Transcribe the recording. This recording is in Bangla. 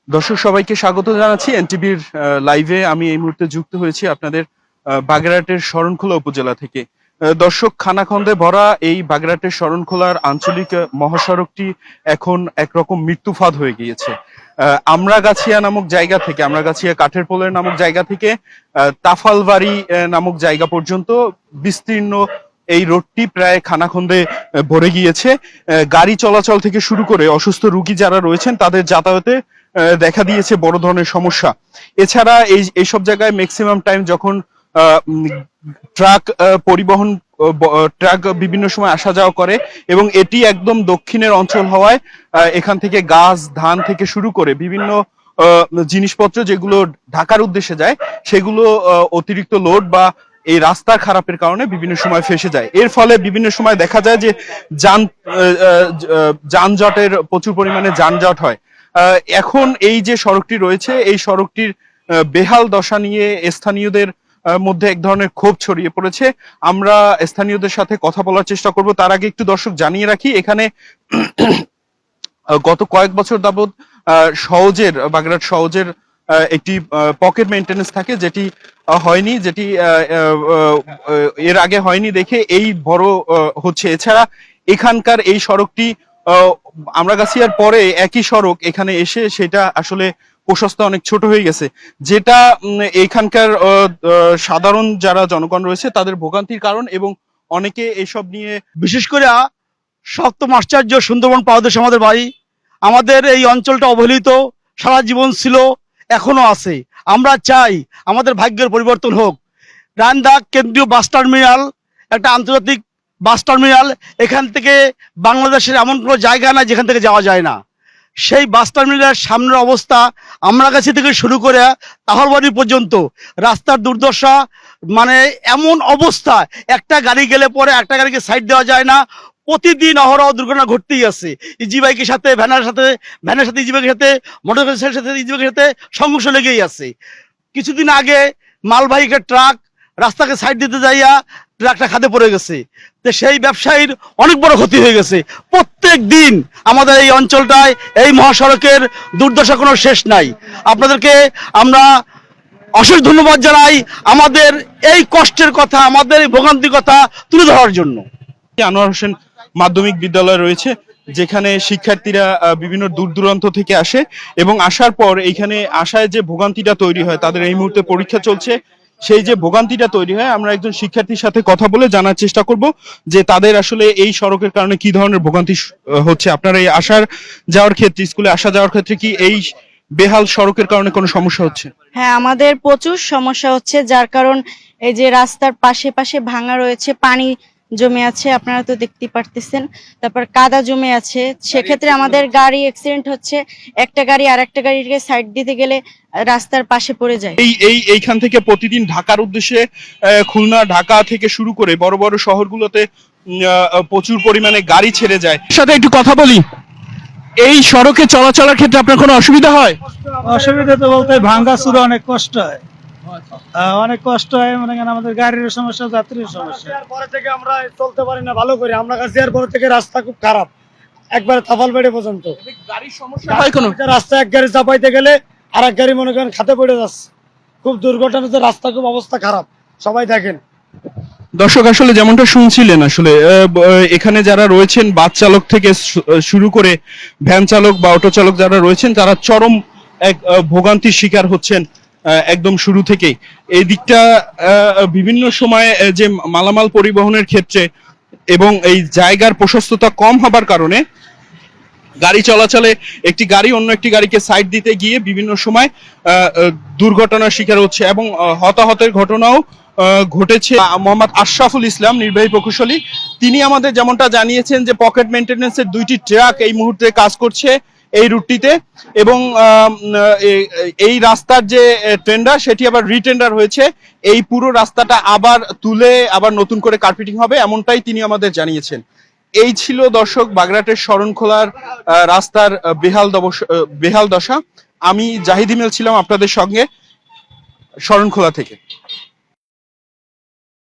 দর্শক সবাইকে স্বাগত জানাচ্ছি এনটিভির লাইভে। আমি এই মুহূর্তে যুক্ত হয়েছি আপনাদের বাগেরহাটের শরণখোলা উপজেলা থেকে। দর্শক, খানাখন্দে ভরা এই বাগেরহাটের শরণখোলার আঞ্চলিক মহাসড়কটি এখন একরকম মৃত্যুফাদ হয়ে গিয়েছে। আমরাগাছিয়া নামক জায়গা থেকে, আমরাগাছিয়া কাঠের পোলের নামক জায়গা থেকে তাফালবাড়ি নামক জায়গা পর্যন্ত বিস্তীর্ণ এই রোডটি প্রায় খানাখন্দে ভরে গিয়েছে। গাড়ি চলাচল থেকে শুরু করে অসুস্থ রোগী যারা রয়েছেন তাদের যাতায়াতে দেখা দিয়েছে বড় ধরনের সমস্যা। এছাড়া এইসব জায়গায় ম্যাক্সিমাম টাইম যখন ট্রাক পরিবহন ট্রাক বিভিন্ন সময় আসা যাওয়া করে এবং এটি একদম দক্ষিণের অঞ্চল হওয়ায় এখান থেকে গাছ, ধান থেকে শুরু করে বিভিন্ন জিনিসপত্র যেগুলো ঢাকার উদ্দেশ্যে যায় সেগুলো অতিরিক্ত লোড বা এই রাস্তার খারাপের কারণে বিভিন্ন সময় ফেসে যায়। এর ফলে বিভিন্ন সময় দেখা যায় যে যানজটের প্রচুর পরিমাণে যানজট হয়। এখন এই যে সড়কটি রয়েছে এই সড়কটির বেহাল দশা নিয়ে স্থানীয়দের মধ্যে এক ধরনের ক্ষোভ ছড়িয়ে পড়েছে। আমরা স্থানীয়দের সাথে কথা বলার চেষ্টা করব। তার আগে একটু দর্শক জানিয়ে রাখি, এখানে গত কয়েক বছর যাবৎ বাগেরহাট সওজের একটি পকেট মেইনটেনেন্স থাকে, যেটি হয়নি, যেটি এর আগে হয়নি দেখে এই বড় হচ্ছে। এছাড়া এখানকার এই সড়কটি আমরাগাছিয়ার পরে একই সড়ক এখানে এসে সেটা আসলে প্রশস্ত অনেক ছোট হয়ে গেছে, যেটা এখানকার সাধারণ যারা জনগণ রয়েছে তাদের ভোগান্তির কারণ এবং অনেকে এসব নিয়ে, বিশেষ করে সপ্তম আশ্চর্য সুন্দরবন পাদদেশে আমাদের বাড়ি। আমাদের এই অঞ্চলটা অবহেলিত সারা জীবন ছিল, এখনো আছে। আমরা চাই আমাদের ভাগ্যের পরিবর্তন হোক। রান্দা কেন্দ্রীয় বাস টার্মিনাল একটা আন্তর্জাতিক বাস টার্মিনাল, এখান থেকে বাংলাদেশের এমন কোনো জায়গা নাই যেখান থেকে যাওয়া যায় না। সেই বাস টার্মিনালের সামনের অবস্থা আমরাগাছি থেকে শুরু করে তাহরবাড়ি পর্যন্ত রাস্তার দুর্দশা, মানে এমন অবস্থা একটা গাড়ি গেলে পরে একটা গাড়িকে সাইড দেওয়া যায় না। প্রতিদিন অহরহ দুর্ঘটনা ঘটতেই আছে। ইজি বাইকের সাথে ভ্যানের সাথে, ভ্যানের সাথে ইজি বাইকের সাথে, মোটরসাইকেলের সাথে ইজি বাইকের সাথে সংঘর্ষ লেগেই আছে। কিছুদিন আগে মালবাহী ট্রাক রাস্তাকে সাইড দিতে যাইয়া ট্রাকটা খাদে পড়ে গেছে। তো সেই ব্যবসায়ীর অনেক বড় ক্ষতি হয়ে গেছে। প্রত্যেক দিন আমাদের এই অঞ্চলটায় এই মহাসড়কের দুর্দশা কোনো শেষ নাই। আপনাদেরকে আমরা অশেষ ধন্যবাদ জানাই আমাদের এই কষ্টের কথা, আমাদের এই ভোগান্তির কথা তুলে ধরার জন্য। আনোয়ার হোসেন মাধ্যমিক বিদ্যালয় রয়েছে, যেখানে শিক্ষার্থীরা বিভিন্ন দূর দূরান্ত থেকে আসে এবং আসার পর এখানে আসায় যে ভোগান্তিটা তৈরি হয়, তাদের এই মুহূর্তে পরীক্ষা চলছে, সেই যে ভোগান্তিটা তৈরি হয় আমরা একজন শিক্ষার্থীর সাথে কথা বলে জানার চেষ্টা করব যে তাদের আসলে এই সড়কের কারণে কি ধরনের ভোগান্তি হচ্ছে। আপনারা এই আসার যাওয়ার ক্ষেত্রে, স্কুলে আসা যাওয়ার ক্ষেত্রে কি এই বেহাল সড়কের কারণে কোনো সমস্যা হচ্ছে? হ্যাঁ, আমাদের প্রচুর সমস্যা হচ্ছে, যার কারণ এই যে রাস্তার পাশে পাশে ভাঙা রয়েছে, পানি জমে আছে, আপনারা তো দেখতে পারতেছেন। তারপর কাদা জমে আছে, সেক্ষেত্রে আমাদের গাড়ি অ্যাক্সিডেন্ট হচ্ছে। একটা গাড়ি আর একটা গাড়িকে সাইড দিতে গেলে রাস্তার পাশে পড়ে যায়। এইখান থেকে প্রতিদিন ঢাকার উদ্দেশ্যে, খুলনা, ঢাকা থেকে শুরু করে বড় বড় শহরগুলোতে প্রচুর পরিমাণে গাড়ি ছেড়ে যায়। সাথে একটু কথা বলি, এই সড়কে চলাচলের ক্ষেত্রে আপনার কোনো অসুবিধা হয়? অসুবিধা তো বলতে ভাঙ্গা চুরা অনেক কষ্ট হয়, অনেক কষ্ট হয়। মনে করেন আমাদের গাড়ির সমস্যা, যাত্রীর সমস্যা। পরে থেকে আমরা চলতে পারি না ভালো করে। আমরা কাছে আর পরে থেকে রাস্তা খুব খারাপ, একবারে তাফালবাড়ি পর্যন্ত গাড়ির সমস্যা হয় কোনো? রাস্তা এক গাড়ি চাপাইতে গেলে আর এক গাড়ি মনে করেন খাতে পড়ে যাচ্ছে। খুব দুর্ঘটনাতে রাস্তা খুব অবস্থা খারাপ, সবাই দেখেন। দর্শক, আসলে যেমনটা শুনছিলেন, আসলে এখানে যারা রয়েছেন বাস চালক থেকে শুরু করে ভ্যান চালক বা অটো চালক যারা রয়েছেন তারা চরম এক ভোগান্তির শিকার হচ্ছেন একদম শুরু থেকেই। এই দিকটা বিভিন্ন সময় যে মালামাল পরিবহনের ক্ষেত্রে এবং এই জায়গার প্রশস্ততা কম হবার কারণে গাড়ি চলাচলে একটি গাড়ি অন্য একটি গাড়িকে সাইড দিতে গিয়ে বিভিন্ন সময় দুর্ঘটনার শিকার হচ্ছে এবং হতাহতের ঘটনাও ঘটেছে। মোহাম্মদ আশরাফুল ইসলাম, নির্বাহী প্রকৌশলী, তিনি আমাদের যেমনটা জানিয়েছেন যে পকেট মেইনটেনেন্সের 2টি ট্রাক এই মুহূর্তে কাজ করছে এই রুটটিতে এবং এই রাস্তার যে টেন্ডার সেটি আবার রিটেন্ডার হয়েছে। এই পুরো রাস্তাটা আবার তুলে আবার নতুন করে কার্পেটিং হবে, এমনটাই তিনি আমাদের জানিয়েছেন। এই ছিল দর্শক বাগেরহাটের শরণখোলার রাস্তার বেহাল দশা। আমি জাহিদ ইমেল ছিলাম আপনাদের সঙ্গে শরণখোলা থেকে।